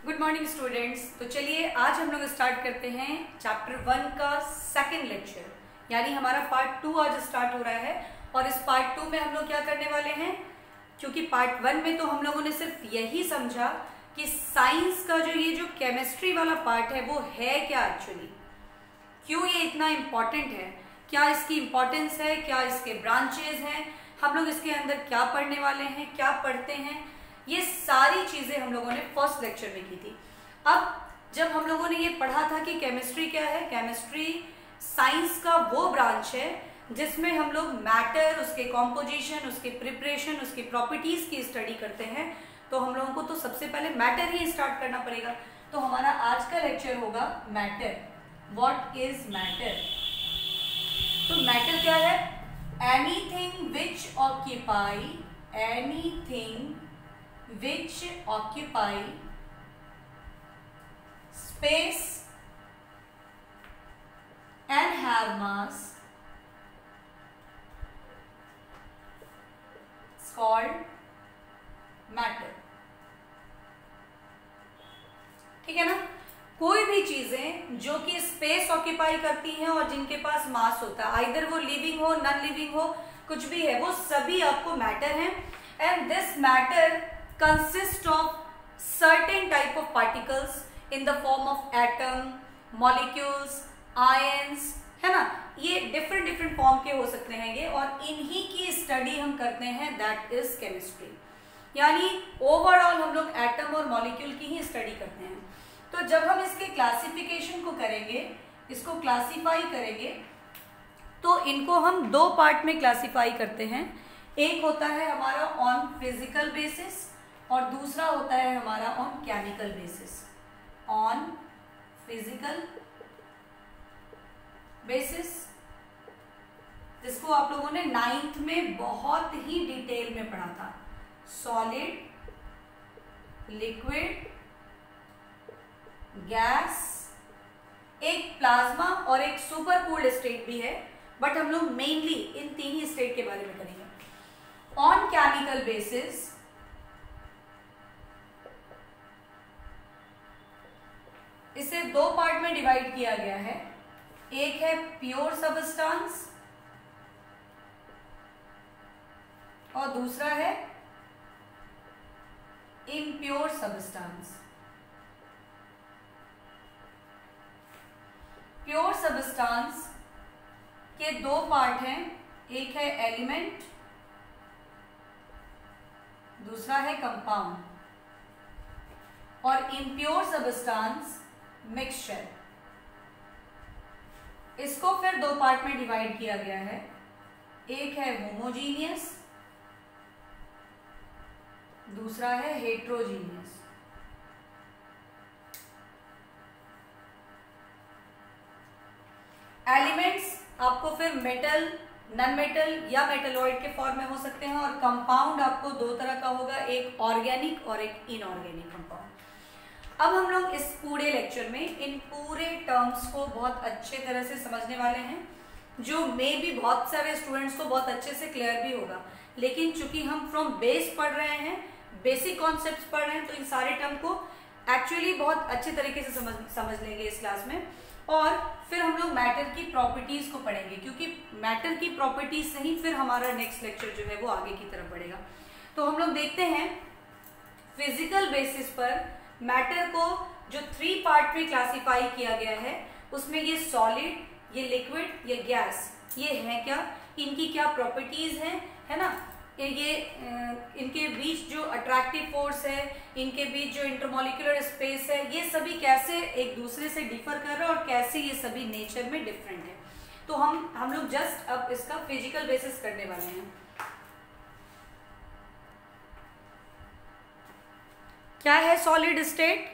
Good morning students. तो चलिए आज हम लोग स्टार्ट करते हैं चैप्टर 1 का सेकंड लेक्चर, यानी हमारा पार्ट 2 आज स्टार्ट हो रहा है। और इस पार्ट 2 में हम लोग क्या करने वाले हैं, क्योंकि पार्ट 1 में तो हम लोगों ने सिर्फ यही समझा कि साइंस का जो केमिस्ट्री वाला पार्ट है वो है क्या एक्चुअली, क्यों ये इतना इम्पॉर्टेंट है, क्या इसकी इम्पोर्टेंस है, क्या इसके ब्रांचेज हैं, हम लोग इसके अंदर क्या पढ़ने वाले हैं, क्या पढ़ते हैं, ये सारी चीजें हम लोगों ने फर्स्ट लेक्चर में की थी। अब जब हम लोगों ने ये पढ़ा था कि केमिस्ट्री क्या है, केमिस्ट्री साइंस का वो ब्रांच है जिसमें हम लोग मैटर, उसके कॉम्पोजिशन, उसके प्रिपरेशन, उसकी प्रॉपर्टीज की स्टडी करते हैं। तो हम लोगों को तो सबसे पहले मैटर ही स्टार्ट करना पड़ेगा। तो हमारा आज का लेक्चर होगा मैटर। What is matter? तो मैटर क्या है? Anything which occupy, anything which occupy space and have mass is called matter। ठीक है ना? कोई भी चीजें जो कि स्पेस ऑक्यूपाई करती हैं और जिनके पास मास होता है, आइदर वो लिविंग हो, नॉन लिविंग हो, कुछ भी है, वो सभी आपको मैटर हैं। And this matter consist of certain type of particles in the form of atom, molecules, ions, है ना? ये different फॉर्म के हो सकते हैं ये, और इन्हीं की स्टडी हम करते हैं, that is chemistry। यानी ओवरऑल हम लोग एटम और मॉलिक्यूल की ही स्टडी करते हैं। तो जब हम इसके क्लासिफिकेशन को करेंगे, इसको क्लासीफाई करेंगे, तो इनको हम दो पार्ट में क्लासीफाई करते हैं। एक होता है हमारा ऑन फिजिकल बेसिस और दूसरा होता है हमारा on chemical basis. On physical basis, जिसको आप लोगों ने 9th में बहुत ही डिटेल में पढ़ा था। सॉलिड, लिक्विड, गैस, एक प्लाज्मा और एक सुपर कूल्ड स्टेट भी है, बट हम लोग मेनली इन तीन ही स्टेट के बारे में करेंगे। ऑन केमिकल बेसिस इसे दो पार्ट में डिवाइड किया गया है। एक है प्योर सबस्टांस और दूसरा है इम्प्योर सबस्टांस। प्योर सबस्टांस के दो पार्ट हैं, एक है एलिमेंट, दूसरा है कंपाउंड। और इम्प्योर सबस्टांस मिक्सचर। इसको फिर दो पार्ट में डिवाइड किया गया है। एक है होमोजीनियस, दूसरा है हेट्रोजीनियस। एलिमेंट्स आपको फिर मेटल, नॉन मेटल या मेटलॉइड के फॉर्म में हो सकते हैं, और कंपाउंड आपको दो तरह का होगा, एक ऑर्गेनिक और एक इनऑर्गेनिक कंपाउंड। अब हम लोग इस पूरे लेक्चर में इन पूरे टर्म्स को बहुत अच्छे तरह से समझने वाले हैं, जो मे भी बहुत सारे स्टूडेंट्स को बहुत अच्छे से क्लियर भी होगा। लेकिन चूंकि हम फ्रॉम बेस पढ़ रहे हैं, बेसिक कॉन्सेप्ट्स पढ़ रहे हैं, तो इन सारे टर्म को एक्चुअली बहुत अच्छे तरीके से समझ लेंगे इस क्लास में। और फिर हम लोग मैटर की प्रॉपर्टीज को पढ़ेंगे, क्योंकि मैटर की प्रॉपर्टीज से ही फिर हमारा नेक्स्ट लेक्चर जो है वो आगे की तरफ बढ़ेगा। तो हम लोग देखते हैं फिजिकल बेसिस पर मैटर को जो 3 पार्ट में क्लासीफाई किया गया है, उसमें ये सॉलिड, ये लिक्विड, ये गैस, ये है क्या, इनकी क्या प्रॉपर्टीज हैं, है ना? ये इनके बीच जो अट्रैक्टिव फोर्स है, इनके बीच जो इंटरमॉलिक्यूलर स्पेस है, ये सभी कैसे एक दूसरे से डिफर कर रहे हैं और कैसे ये सभी नेचर में डिफरेंट है। तो हम लोग जस्ट अब इसका फिजिकल बेसिस करने वाले हैं। क्या है सॉलिड स्टेट?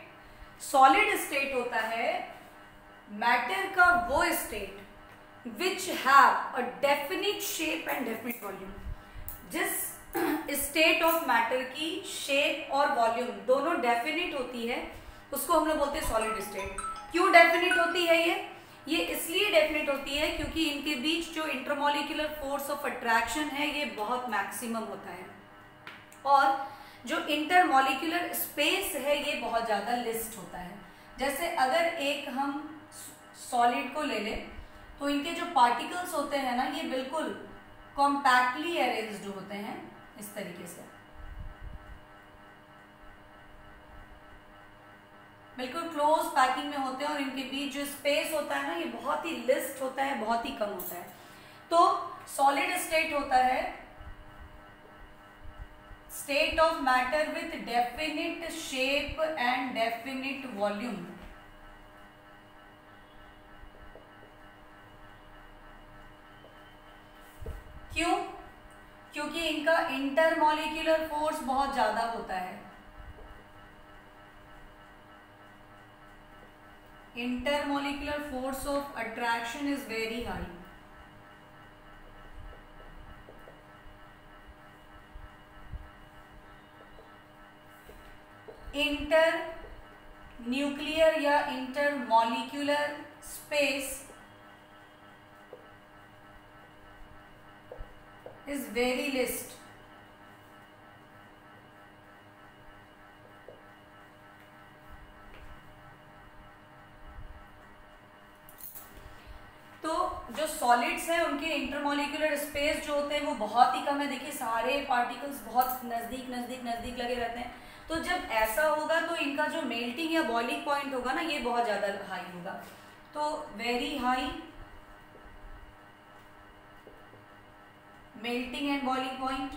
सॉलिड स्टेट होता है मैटर का वो state which have a definite shape and definite volume. जिस स्टेट ऑफ मैटर की शेप और वॉल्यूम दोनों डेफिनिट होती है, उसको हम लोग बोलते हैं सॉलिड स्टेट। क्यों डेफिनिट होती है ये इसलिए डेफिनिट होती है क्योंकि इनके बीच जो इंटरमॉलिक्यूलर फोर्स ऑफ अट्रैक्शन है ये बहुत मैक्सिमम होता है। और जो इंटरमॉलिक्यूलर स्पेस है ये बहुत ज़्यादा लिस्ट होता है। जैसे अगर एक हम सॉलिड को ले लें तो इनके जो पार्टिकल्स होते हैं ना ये बिल्कुल कॉम्पैक्टली अरेंज्ड होते हैं इस तरीके से, बिल्कुल क्लोज पैकिंग में होते हैं और इनके बीच जो स्पेस होता है ना ये बहुत ही लिस्ट होता है, बहुत ही कम होता है। तो सॉलिड स्टेट होता है state of matter with definite shape and definite volume. क्यों? क्योंकि इनका इंटरमॉलिक्यूलर फोर्स बहुत ज्यादा होता है। Intermolecular force of attraction is very high. Inter nuclear या intermolecular space is very least। तो जो सॉलिड्स हैं उनके इंटरमॉलिक्यूलर स्पेस जो होते हैं वो बहुत ही कम है। देखिए सारे पार्टिकल्स बहुत नजदीक नजदीक नजदीक लगे रहते हैं। तो जब ऐसा होगा तो इनका जो मेल्टिंग या बॉइलिंग पॉइंट होगा ना ये बहुत ज्यादा हाई होगा। तो very high melting and boiling point.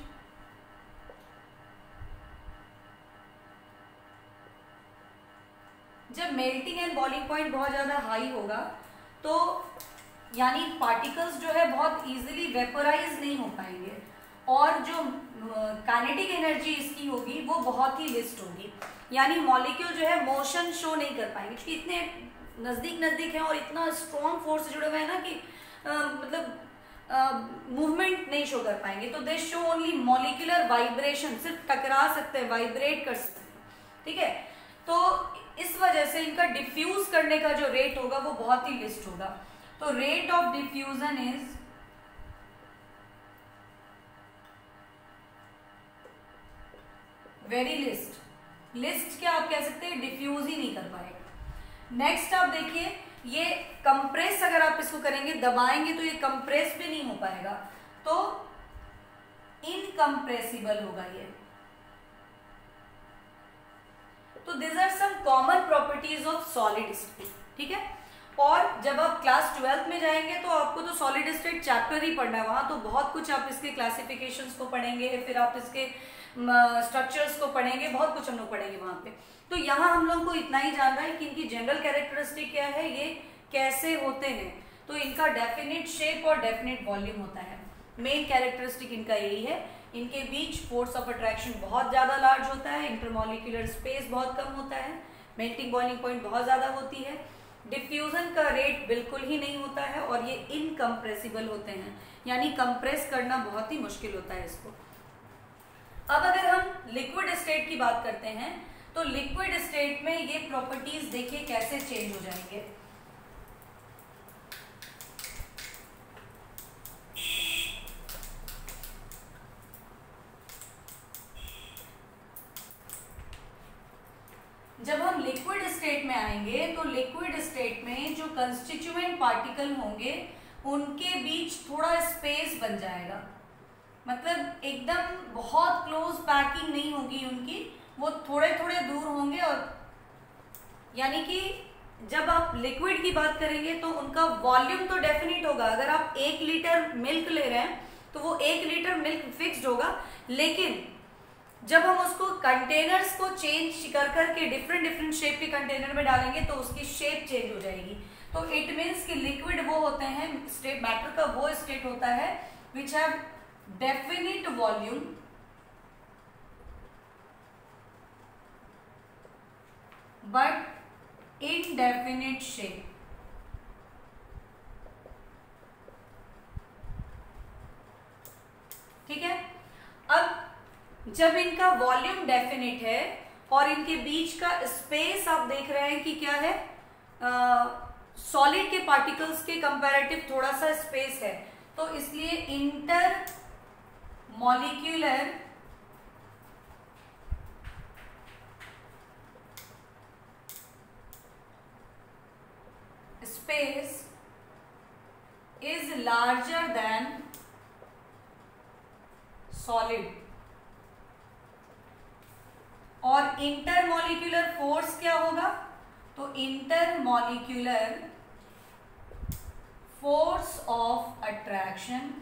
जब मेल्टिंग एंड बॉइलिंग पॉइंट बहुत ज्यादा हाई होगा तो यानी पार्टिकल्स जो है बहुत इजीली वेपोराइज नहीं हो पाएंगे और जो काइनेटिक एनर्जी इसकी होगी वो बहुत ही लिस्ट होगी, यानी मॉलिक्यूल जो है मोशन शो नहीं कर पाएंगे क्योंकि इतने नजदीक नजदीक हैं और इतना स्ट्रॉन्ग फोर्स से जुड़े हुए हैं ना कि मतलब मूवमेंट नहीं शो कर पाएंगे। तो दे शो ओनली मॉलिक्यूलर वाइब्रेशन, सिर्फ टकरा सकते हैं, वाइब्रेट कर सकते हैं। ठीक है, तो इस वजह से इनका डिफ्यूज करने का जो रेट होगा वो बहुत ही लिस्ट होगा। तो rate of diffusion is very list. List क्या आप कह सकते हैं, डिफ्यूज ही नहीं कर पाएगा। नेक्स्ट आप देखिए ये कंप्रेस, अगर आप इसको करेंगे दबाएंगे तो ये कंप्रेस भी नहीं हो पाएगा, तो इनकंप्रेसिबल होगा ये। तो this are some common properties of solid state. ठीक है, और जब आप क्लास 12th में जाएंगे तो आपको तो सॉलिड स्टेट चैप्टर ही पढ़ना है, वहां तो बहुत कुछ आप इसके क्लासिफिकेशंस को पढ़ेंगे, फिर आप इसके स्ट्रक्चर्स को पढ़ेंगे, बहुत कुछ हम लोग पढ़ेंगे वहां पे। तो यहाँ हम लोग को इतना ही जानना है कि इनकी जनरल कैरेक्टरिस्टिक क्या है, ये कैसे होते हैं। तो इनका डेफिनिट शेप और डेफिनिट वॉल्यूम होता है। मेन कैरेक्टरिस्टिक इनका यही है। इनके बीच फोर्स ऑफ अट्रैक्शन बहुत ज्यादा लार्ज होता है, इंटरमॉलिक्यूलर स्पेस बहुत कम होता है, मेल्टिंग बॉइलिंग पॉइंट बहुत ज्यादा होती है, डिफ्यूजन का रेट बिल्कुल ही नहीं होता है और ये इनकंप्रेसिबल होते हैं, यानी कंप्रेस करना बहुत ही मुश्किल होता है इसको। अब अगर हम लिक्विड स्टेट की बात करते हैं तो लिक्विड स्टेट में ये प्रॉपर्टीज देखिए कैसे चेंज हो जाएंगे। जब हम लिक्विड स्टेट में आएंगे तो लिक्विड स्टेट में जो कंस्टिट्यूएंट पार्टिकल होंगे उनके बीच थोड़ा स्पेस बन जाएगा, मतलब एकदम बहुत क्लोज पैकिंग नहीं होगी उनकी, वो थोड़े थोड़े दूर होंगे। और यानी कि जब आप लिक्विड की बात करेंगे तो उनका वॉल्यूम तो डेफिनिट होगा। अगर आप 1 लीटर मिल्क ले रहे हैं तो वो 1 लीटर मिल्क फिक्स्ड होगा, लेकिन जब हम उसको कंटेनर्स को चेंज कर करके डिफरेंट डिफरेंट शेप के कंटेनर में डालेंगे तो उसकी शेप चेंज हो जाएगी। तो इट मीन्स कि लिक्विड वो होते हैं, स्टेट मैटर का वो स्टेट होता है which have definite volume but indefinite shape. ठीक है, अब जब इनका वॉल्यूम डेफिनिट है और इनके बीच का स्पेस आप देख रहे हैं कि क्या है, सॉलिड के पार्टिकल्स के कंपैरेटिव थोड़ा सा स्पेस है, तो इसलिए inter molecular space is larger than solid, और इंटरमॉलिक्यूलर फोर्स क्या होगा? तो intermolecular force of attraction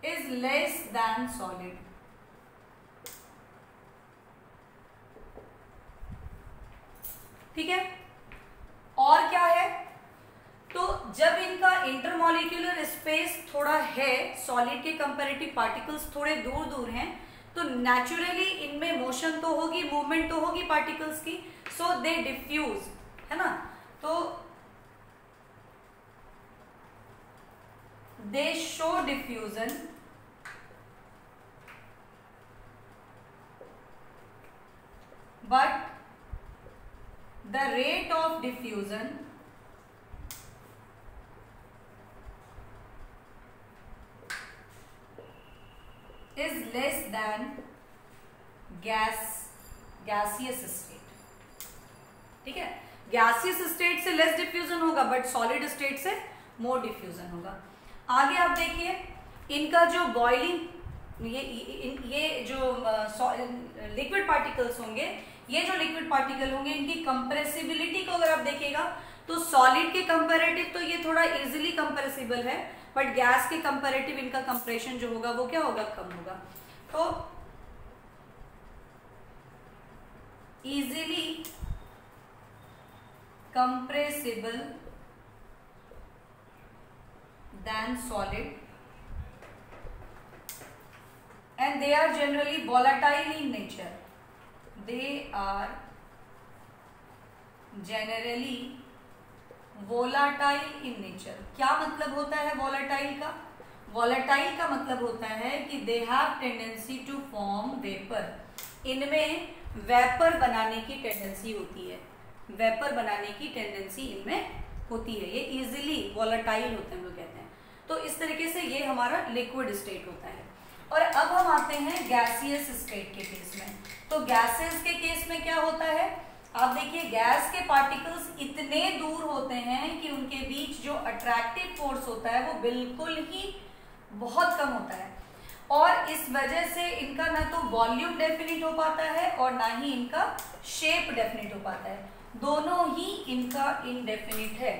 is less than solid. ठीक है, और क्या है? तो जब इनका इंटरमॉलिक्यूलर स्पेस थोड़ा है, सॉलिड के कंपैरेटिव पार्टिकल्स थोड़े दूर दूर हैं, तो नेचुरली इनमें मोशन तो होगी, मूवमेंट तो होगी पार्टिकल्स की, सो दे डिफ्यूज, है ना। तो दे show diffusion but the rate of diffusion is less than gaseous state। ठीक है, गैसियस स्टेट से लेस डिफ्यूजन होगा बट सॉलिड स्टेट से मोर डिफ्यूजन होगा। आगे आप देखिए, इनका जो बॉइलिंग, ये जो लिक्विड पार्टिकल्स होंगे, ये जो लिक्विड पार्टिकल होंगे, इनकी कंप्रेसिबिलिटी को अगर आप देखिएगा तो सॉलिड के कंपैरेटिव तो ये थोड़ा इजीली कंप्रेसिबल है, बट गैस के कंपैरेटिव इनका कंप्रेशन जो होगा वो क्या होगा? कम होगा। तो easily compressible than solid, and they are generally volatile in nature। they are generally volatile in nature। क्या मतलब होता है volatile का? volatile का मतलब होता है कि they have tendency to form vapor। इनमें वेपर बनाने की टेंडेंसी होती है, वेपर बनाने की टेंडेंसी इनमें होती है, ये इजीली volatile होते हैं, हम लोग कहते हैं। तो इस तरीके से ये हमारा लिक्विड स्टेट होता है। और अब हम आते हैं गैसियस स्टेट के केस में। तो गैसेस के केस में क्या होता है? आप देखिए, गैस के पार्टिकल्स इतने दूर होते हैं कि उनके बीच जो अट्रैक्टिव फोर्स होता है वो बिल्कुल ही बहुत कम होता है, और इस वजह से इनका ना तो वॉल्यूम डेफिनिट हो पाता है और ना ही इनका शेप डेफिनिट हो पाता है, दोनों ही इनका इनडेफिनिट है।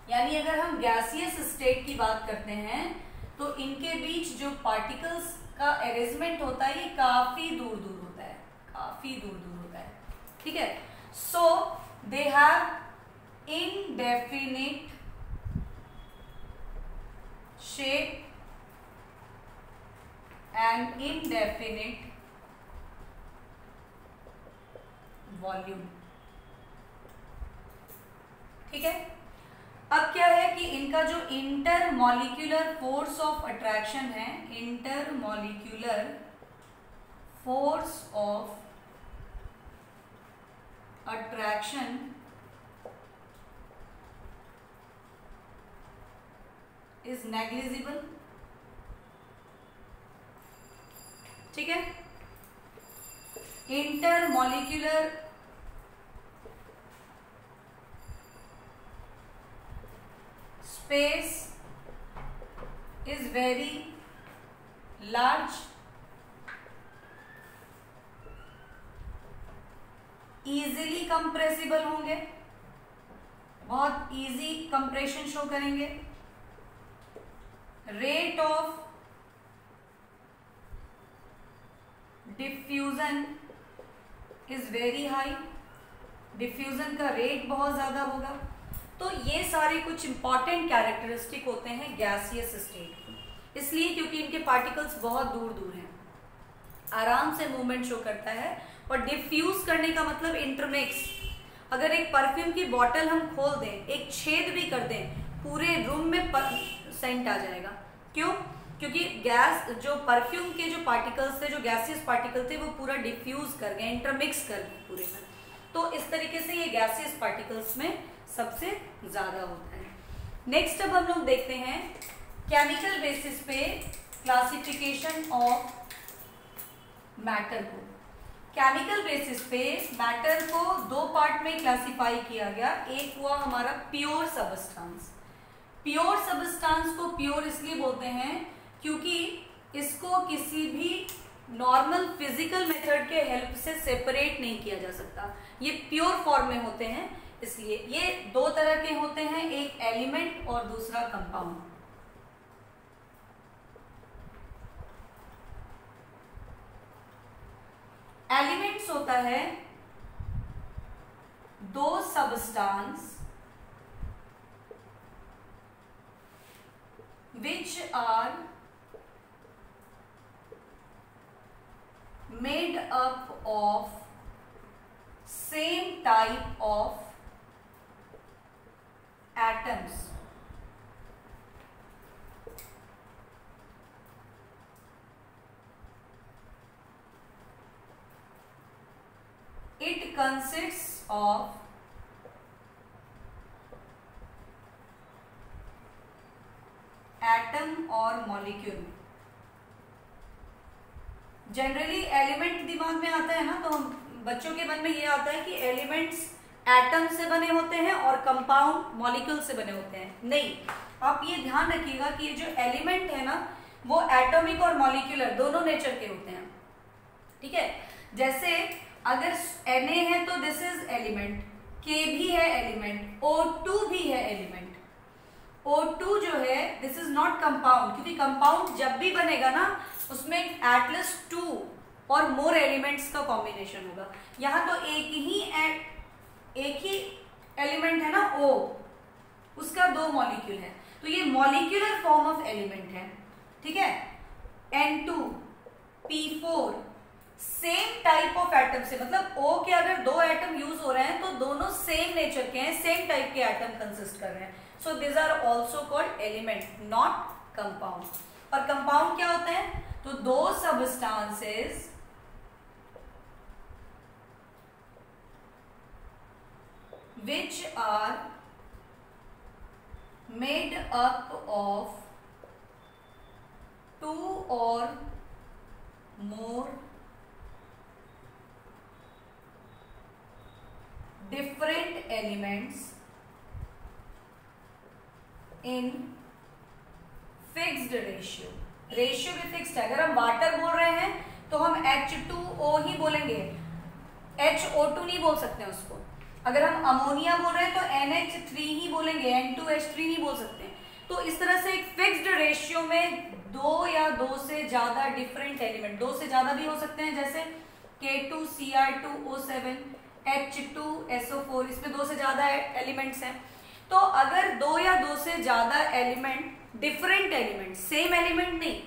यानी अगर हम गैसियस स्टेट की बात करते हैं तो इनके बीच जो पार्टिकल्स का अरेंजमेंट होता है ये काफी दूर दूर होता है, काफी दूर दूर होता है। ठीक है, so they have indefinite shape and indefinite volume. ठीक है, अब क्या है कि इनका जो इंटरमॉलिक्यूलर फोर्स ऑफ अट्रैक्शन है, intermolecular force of attraction is negligible. ठीक है, intermolecular space is very large, easily compressible होंगे, बहुत easy compression शो करेंगे, rate of diffusion is very high, diffusion का rate बहुत ज़्यादा होगा। तो ये सारे कुछ इंपॉर्टेंट कैरेक्टरिस्टिक होते हैं गैसियस स्टेट के, इसलिए क्योंकि इनके पार्टिकल्स बहुत दूर दूर हैं, आराम से मूवमेंट शो करता है। और डिफ्यूज करने का मतलब इंटरमिक्स, अगर एक परफ्यूम की बॉटल हम खोल दें, एक छेद भी कर दें, पूरे रूम में सेंट आ जाएगा। क्यों? क्योंकि गैस, जो परफ्यूम के जो पार्टिकल्स थे, जो गैसियस पार्टिकल थे, वो पूरा डिफ्यूज कर गए, इंटरमिक्स कर गए पूरे में। तो इस तरीके से ये गैसियस पार्टिकल्स में सबसे ज्यादा होता है। नेक्स्ट अब हम लोग देखते हैं केमिकल बेसिस पे क्लासिफिकेशन ऑफ मैटर को। केमिकल बेसिस पे मैटर को दो पार्ट में क्लासिफाई किया गया। एक हुआ हमारा प्योर सबस्टेंस। प्योर सबस्टेंस को प्योर इसलिए बोलते हैं क्योंकि इसको किसी भी नॉर्मल फिजिकल मेथड के हेल्प से सेपरेट नहीं किया जा सकता। ये प्योर फॉर्म में होते हैं, इसलिए ये दो तरह के होते हैं, एक एलिमेंट और दूसरा कंपाउंड। एलिमेंट्स होता है दो substance which are made up of same type of atoms. It consists of atom और मॉलिक्यूल। जनरली एलिमेंट दिमाग में आता है ना, तो हम बच्चों के मन में ये आता है कि एलिमेंट्स एटम से बने होते हैं और कंपाउंड मॉलिक्यूल से बने होते हैं। नहीं, आप ये ध्यान रखिएगा कि ये जो एलिमेंट है ना वो एटॉमिक और मॉलिक्यूलर दोनों नेचर के होते हैं। ठीक है, जैसे अगर Na है तो दिस इज एलिमेंट, K भी है एलिमेंट, O2 भी है एलिमेंट। O2 जो है दिस इज नॉट कंपाउंड, क्योंकि कंपाउंड जब भी बनेगा ना उसमें एटलीस्ट 2 और मोर एलिमेंट्स का कॉम्बिनेशन होगा। यहाँ तो एक ही एलिमेंट है ना O, उसका 2 मॉलिक्यूल है, तो ये मॉलिक्यूलर फॉर्म ऑफ एलिमेंट है। ठीक है, N2 P4 same type of atom से, मतलब O के अगर 2 एटम यूज हो रहे हैं तो दोनों सेम नेचर के हैं, सेम टाइप के एटम कंसिस्ट कर रहे हैं। So these are also called element, not compound. और compound क्या होते हैं? तो दो substances which are made up of 2 or more different elements in fixed ratio. Ratio भी फिक्स्ड है। अगर हम वाटर बोल रहे हैं तो हम H2O ही बोलेंगे, HO2 नहीं बोल सकते हैं उसको। अगर हम अमोनिया बोल रहे हैं तो NH3 ही बोलेंगे, N2H3 नहीं बोल सकते। तो इस तरह से एक फिक्स्ड रेशियो में 2 या 2 से ज्यादा डिफरेंट एलिमेंट, 2 से ज्यादा भी हो सकते हैं, जैसे K2Cr2O7 H2SO4, इसमें 2 से ज्यादा एलिमेंट्स हैं। तो अगर 2 या 2 से ज्यादा element, different element, same element नहीं,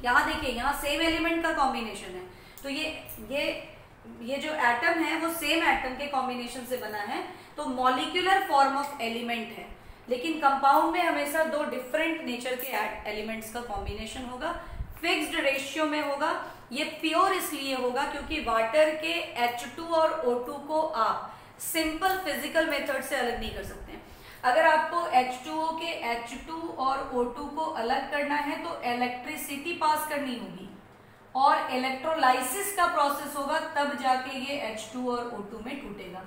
यहाँ देखिए यहाँ सेम एलिमेंट का कॉम्बिनेशन है, तो ये जो एटम है वो सेम एटम के कॉम्बिनेशन से बना है, तो मॉलिक्यूलर फॉर्म ऑफ एलिमेंट है। लेकिन कंपाउंड में हमेशा 2 डिफरेंट नेचर के एलिमेंट्स का कॉम्बिनेशन होगा, फिक्स्ड रेशियो में होगा। ये प्योर इसलिए होगा क्योंकि वाटर के H2 और O2 को आप सिंपल फिजिकल मेथड से अलग नहीं कर सकते हैं। अगर आपको H2O के H2 और O2 को अलग करना है तो इलेक्ट्रिसिटी पास करनी होगी और इलेक्ट्रोलाइसिस का प्रोसेस होगा, तब जाके ये H2 और O2 में टूटेगा।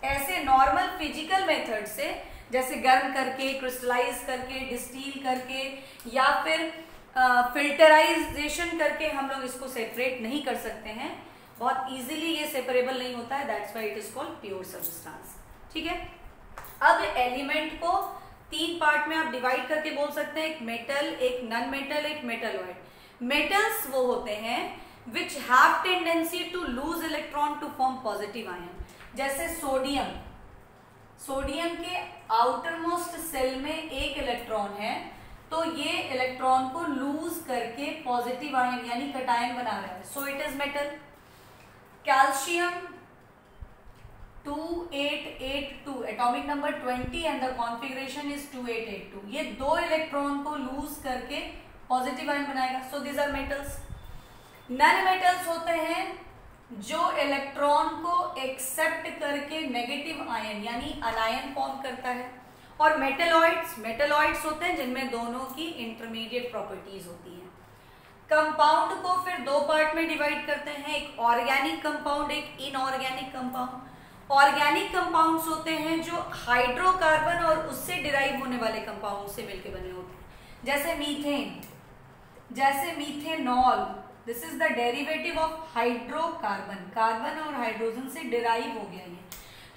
ऐसे नॉर्मल फिजिकल मेथड से, जैसे गर्म करके, क्रिस्टलाइज करके, डिस्टिल करके या फिर फिल्टराइजेशन करके हम लोग इसको सेपरेट नहीं कर सकते हैं। बहुत इजीली ये सेपरेबल नहीं होता है, that's why it is called pure substance. ठीक है, अब एलिमेंट को 3 पार्ट में आप डिवाइड करके बोल सकते हैं, एक मेटल, एक नॉन मेटल, एक मेटलॉइड। मेटल्स वो होते हैं which have tendency to lose electron to form positive ion, जैसे सोडियम। सोडियम के आउटर मोस्ट सेल में एक इलेक्ट्रॉन है, तो ये इलेक्ट्रॉन को लूज करके पॉजिटिव आयन यानी कटायन बना रहा है, so it is metal. Calcium 2882, atomic number 20 and the configuration is 2882। ये 2 इलेक्ट्रॉन को लूज करके पॉजिटिव आयन बनाएगा, so these are metals. Non metals होते हैं जो इलेक्ट्रॉन को एक्सेप्ट करके नेगेटिव आयन यानी अनायन फॉर्म करता है। और मेटलॉइड्स होते हैं जिनमें दोनों की इंटरमीडिएट प्रॉपर्टीज होती हैं। कंपाउंड को फिर दो पार्ट में डिवाइड करते हैं, एक ऑर्गेनिक कंपाउंड, एक इनऑर्गेनिक कंपाउंड। ऑर्गेनिक कंपाउंड्स होते हैं जो हाइड्रोकार्बन और उससे डिराइव होने वाले कंपाउंड से मिलकर बने होते हैं, जैसे मीथेन, जैसे methanol, this is the derivative of hydrocarbon, carbon और हाइड्रोजन से डिराइव हो गया ये।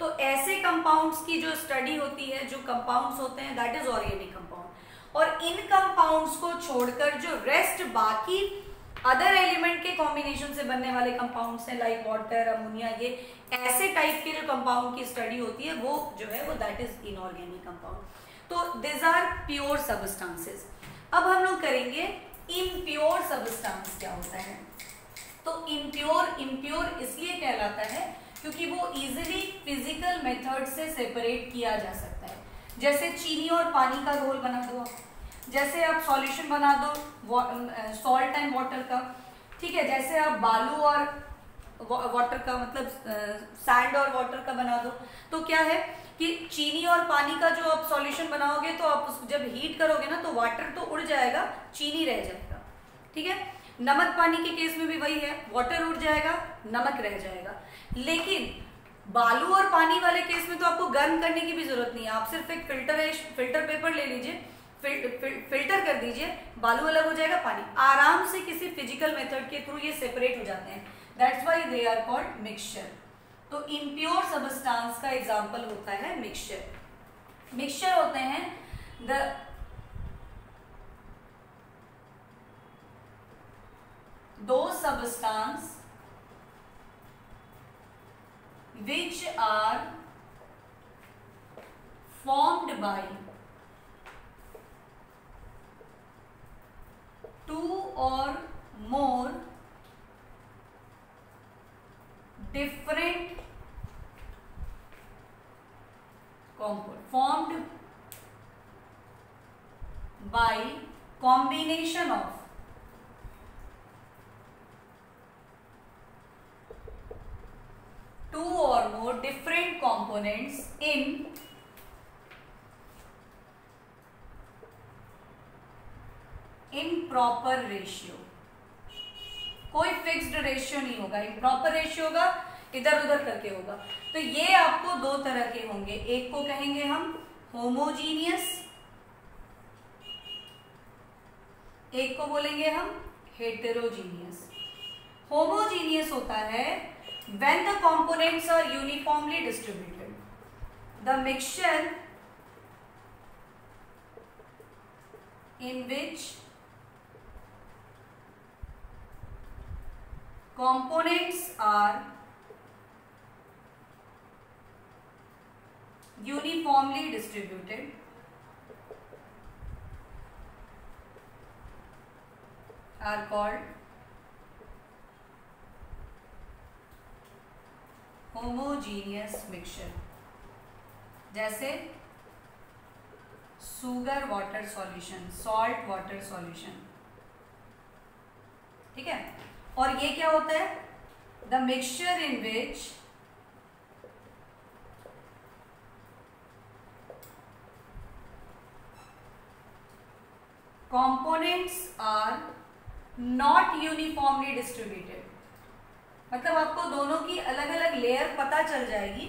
तो ऐसे कंपाउंड्स की जो स्टडी होती है, जो कंपाउंड्स होते हैं, दैट इज ऑर्गेनिक कंपाउंड। और इन कंपाउंड्स को छोड़कर जो रेस्ट बाकी अदर एलिमेंट के कॉम्बिनेशन से बनने वाले कंपाउंड्स हैं, लाइक वाटर, अमोनिया, ये ऐसे टाइप के जो कंपाउंड की स्टडी होती है वो जो है वो दैट इज इनऑर्गेनिक कंपाउंड। तो दिस आर प्योर सब्सटेंसेस। अब हम लोग करेंगे इम्प्योर सब्सटेंस क्या होता है। तो इम्प्योर इसलिए कहलाता है क्योंकि वो इजीली फिजिकल मेथड से सेपरेट किया जा सकता है। जैसे चीनी और पानी का घोल बना दो, जैसे आप सॉल्यूशन बना दो सॉल्ट एंड वाटर का, ठीक है, जैसे आप बालू और वाटर का मतलब सैंड और वाटर का बना दो, तो क्या है कि चीनी और पानी का जो आप सॉल्यूशन बनाओगे तो आप जब हीट करोगे ना तो वाटर तो उड़ जाएगा, चीनी रह जाएगा, ठीक है। नमक पानी के केस में भी वही है, वाटर उड़ जाएगा, नमक रह जाएगा। लेकिन बालू और पानी वाले केस में तो आपको गर्म करने की भी जरूरत नहीं है, आप सिर्फ एक फिल्टर पेपर ले लीजिए, फिल्टर कर दीजिए, बालू अलग हो जाएगा, पानी आराम से किसी फिजिकल मेथड के थ्रू ये सेपरेट हो जाते हैं। That's why they are called mixture. तो इम्प्योर सब्सटेंस का एग्जांपल होता है मिक्सचर। मिक्सचर होते हैं दो substance which are formed by two or more different compounds, formed by combination of two or more different components in proper ratio। कोई fixed ratio नहीं होगा, इम्प्रॉपर रेशियो होगा, इधर उधर करके होगा। तो ये आपको दो तरह के होंगे, एक को कहेंगे हम होमोजीनियस, एक को बोलेंगे हम हेटेरोजीनियस। होमोजीनियस होता है when the components are uniformly distributed, the mixture in which components are uniformly distributed are called homogeneous mixture. जैसे sugar water solution, salt water solution, ठीक है। और ये क्या होता है, the mixture in which components are not uniformly distributed. मतलब आपको दोनों की अलग अलग लेयर पता चल जाएगी,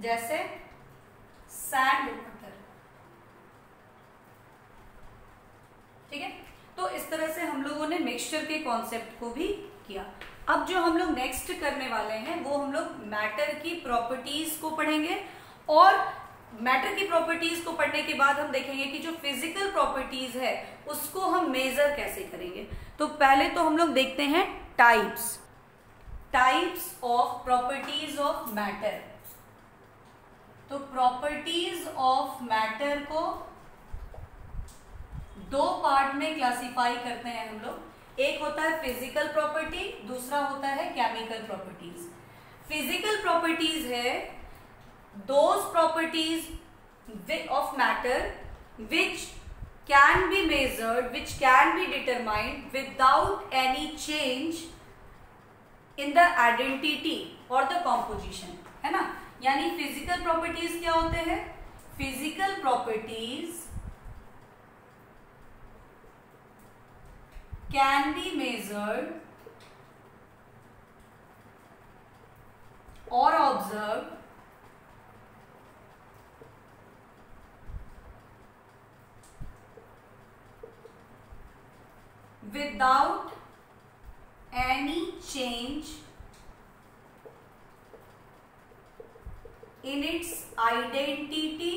जैसे सैंड वाटर, ठीक है। तो इस तरह से हम लोगों ने मिक्सचर के कॉन्सेप्ट को भी किया। अब जो हम लोग नेक्स्ट करने वाले हैं वो हम लोग मैटर की प्रॉपर्टीज को पढ़ेंगे, और मैटर की प्रॉपर्टीज को पढ़ने के बाद हम देखेंगे कि जो फिजिकल प्रॉपर्टीज है उसको हम मेजर कैसे करेंगे। तो पहले तो हम लोग देखते हैं types of properties of matter. तो प्रॉपर्टीज ऑफ मैटर को दो पार्ट में क्लासिफाई करते हैं हम लोग। एक होता है फिजिकल प्रॉपर्टी, दूसरा होता है केमिकल प्रॉपर्टीज। फिजिकल प्रॉपर्टीज है those properties of matter which can be measured, which can be determined without any change in the identity or the composition, है ना। यानी फिजिकल प्रॉपर्टीज क्या होते हैं? Physical properties can be measured और observe without any change in its identity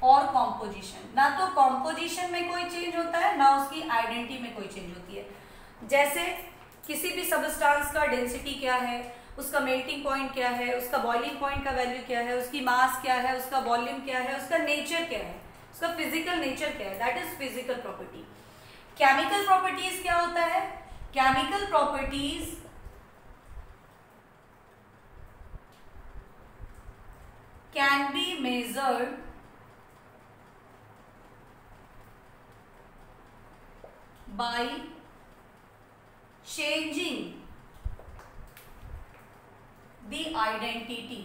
और composition. ना तो कॉम्पोजिशन में कोई चेंज होता है, ना उसकी आइडेंटिटी में कोई चेंज होती है। जैसे किसी भी सबस्टांस का डेंसिटी क्या है, उसका मेल्टिंग पॉइंट क्या है, उसका बॉइलिंग पॉइंट का वैल्यू क्या है, उसकी मास क्या है, उसका वॉल्यूम क्या है, उसका नेचर क्या है, उसका फिजिकल नेचर क्या है, that is physical property. Chemical properties क्या होता है? Chemical properties can be measured by changing the identity।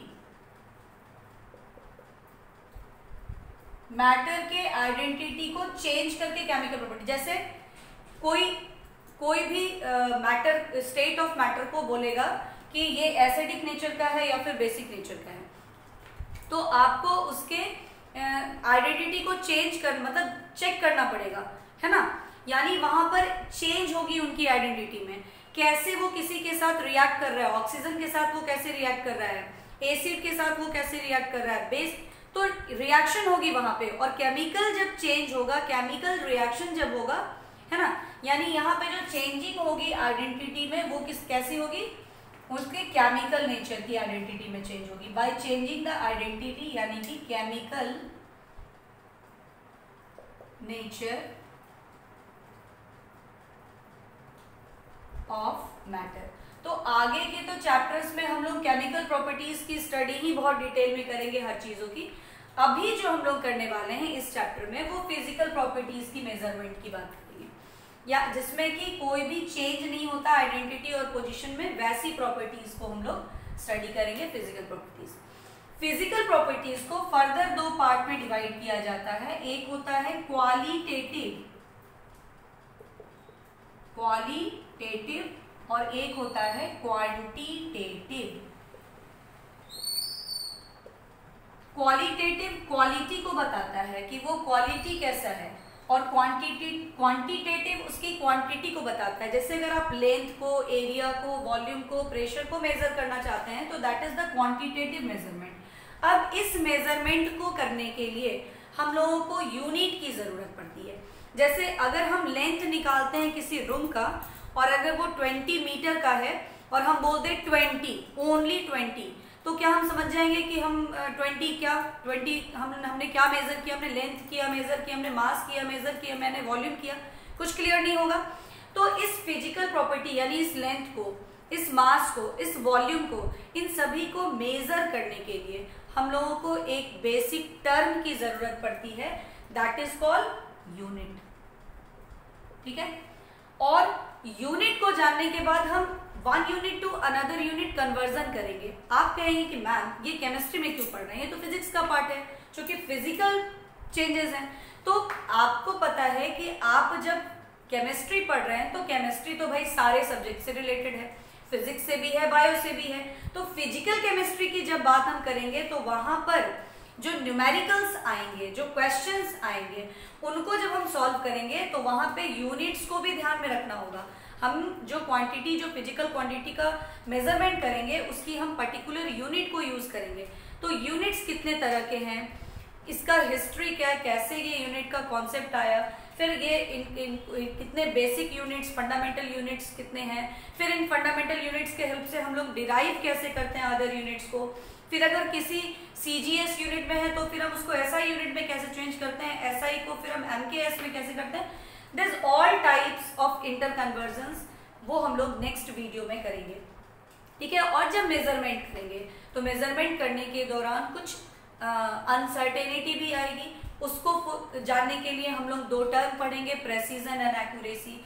Matter के आइडेंटिटी को चेंज करके केमिकल प्रॉपर्टी, जैसे कोई भी मैटर, स्टेट ऑफ मैटर को बोलेगा कि ये एसिडिक नेचर का है या फिर बेसिक नेचर का है, तो आपको उसके आइडेंटिटी को चेंज कर, मतलब चेक करना पड़ेगा, है ना। यानी वहां पर चेंज होगी उनकी आइडेंटिटी में, कैसे वो किसी के साथ रिएक्ट कर रहा है, ऑक्सीजन के साथ वो कैसे रिएक्ट कर रहा है, एसिड के साथ वो कैसे रिएक्ट कर रहा है, बेस, तो रिएक्शन होगी वहां पे। और केमिकल जब चेंज होगा, केमिकल रिएक्शन जब होगा, है ना, यानी यहाँ पे जो चेंजिंग होगी आइडेंटिटी में वो कैसी होगी? उसके केमिकल नेचर की आइडेंटिटी में चेंज होगी, बाय चेंजिंग द आइडेंटिटी, यानी कि केमिकल नेचर ऑफ मैटर। तो आगे के तो चैप्टर्स में हम लोग केमिकल प्रॉपर्टीज की स्टडी ही बहुत डिटेल में करेंगे हर चीजों की। अभी जो हम लोग करने वाले हैं इस चैप्टर में वो फिजिकल प्रॉपर्टीज की मेजरमेंट की बात करेंगे, या जिसमें कि कोई भी चेंज नहीं होता आइडेंटिटी और पोजीशन में, वैसी प्रॉपर्टीज को हम लोग स्टडी करेंगे, फिजिकल प्रॉपर्टीज। फिजिकल प्रॉपर्टीज को फर्दर दो पार्ट में डिवाइड किया जाता है। एक होता है क्वालिटेटिव और एक होता है क्वांटिटेटिव। क्वालिटेटिव क्वालिटी को बताता है कि वो क्वालिटी कैसा है, और क्वांटिटेटिव उसकी क्वांटिटी को बताता है। जैसे अगर आप लेंथ को, एरिया को, वॉल्यूम को, प्रेशर को मेजर करना चाहते हैं तो that is the quantitative measurement. अब इस मेजरमेंट को करने के लिए हम लोगों को यूनिट की जरूरत पड़ती है। जैसे अगर हम लेंथ निकालते हैं किसी रूम का, और अगर वो 20 मीटर का है और हम बोल दें 20, ओनली 20, तो क्या हम समझ जाएंगे कि हम 20 हमने क्या मेजर किया? हमने लेंथ किया मेजर किया, हमने मास किया मेजर किया, मैंने वॉल्यूम किया, कुछ क्लियर नहीं होगा। तो इस फिजिकल प्रॉपर्टी यानी इस लेंथ को, इस मास को, इस वॉल्यूम को, इन सभी को मेजर करने के लिए हम लोगों को एक बेसिक टर्म की जरूरत पड़ती है, दैट इज कॉल्ड यूनिट। ठीक है, और यूनिट को जानने के बाद हम one unit to another unit conversion करेंगे। आप कहेंगे कि मैम ये केमिस्ट्री में क्यों पढ़ रहे हैं, ये तो फिजिक्स का पार्ट है, क्योंकि फिजिकल चेंजेस हैं। तो आपको पता है कि आप जब केमिस्ट्री पढ़ रहे हैं तो केमिस्ट्री तो भाई सारे सब्जेक्ट से रिलेटेड है, फिजिक्स से भी है, बायो से भी है। तो फिजिकल केमिस्ट्री की जब बात हम करेंगे तो वहां पर जो न्यूमेरिकल्स आएंगे, जो क्वेश्चंस आएंगे, उनको जब हम सॉल्व करेंगे तो वहां पे यूनिट्स को भी ध्यान में रखना होगा। हम जो क्वांटिटी, जो फिजिकल क्वांटिटी का मेजरमेंट करेंगे उसकी हम पर्टिकुलर यूनिट को यूज करेंगे। तो यूनिट्स कितने तरह के हैं, इसका हिस्ट्री क्या है, कैसे ये यूनिट का कॉन्सेप्ट आया, फिर ये कितने बेसिक यूनिट्स, फंडामेंटल यूनिट्स कितने हैं, फिर इन फंडामेंटल यूनिट्स के हेल्प से हम लोग डिराइव कैसे करते हैं अदर यूनिट्स को, फिर अगर किसी सीजीएस यूनिट में है तो फिर हम उसको एसआई यूनिट में कैसे चेंज करते हैं, एसआई को फिर हम एमकेएस में कैसे करते हैं। This all types of inter convergence वो हम लोग नेक्स्ट वीडियो में करेंगे। ठीक है, और जब मेजरमेंट करेंगे तो मेजरमेंट करने के दौरान कुछ अनसर्टेनिटी भी आएगी। उसको जानने के लिए हम लोग 2 टर्म पढ़ेंगे, प्रेसिजन एंड एक्यूरेसी।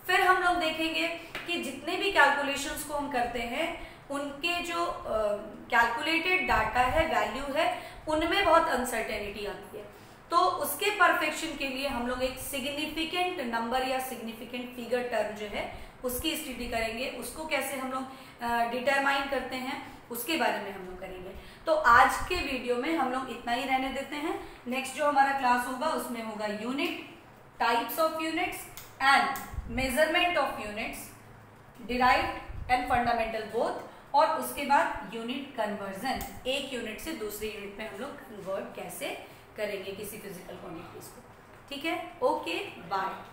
फिर हम लोग देखेंगे कि जितने भी कैलकुलेशंस को हम करते हैं उनके जो कैलकुलेटेड डाटा है, वैल्यू है, उनमें बहुत अनसर्टेनिटी आती है। तो उसके परफेक्शन के लिए हम लोग एक सिग्निफिकेंट नंबर या सिग्निफिकेंट फिगर टर्म जो है उसकी स्टडी करेंगे। उसको कैसे हम लोग डिटरमाइन करते हैं उसके बारे में हम लोग करेंगे। तो आज के वीडियो में हम लोग इतना ही रहने देते हैं। नेक्स्ट जो हमारा क्लास होगा उसमें होगा unit, types of units and measurement of units, derived and fundamental both, और उसके बाद यूनिट कन्वर्जन, एक यूनिट से दूसरी यूनिट में हम लोग कन्वर्ट कैसे करेंगे किसी फिजिकल क्वांटिटीज को। ठीक है, ओके, बाय।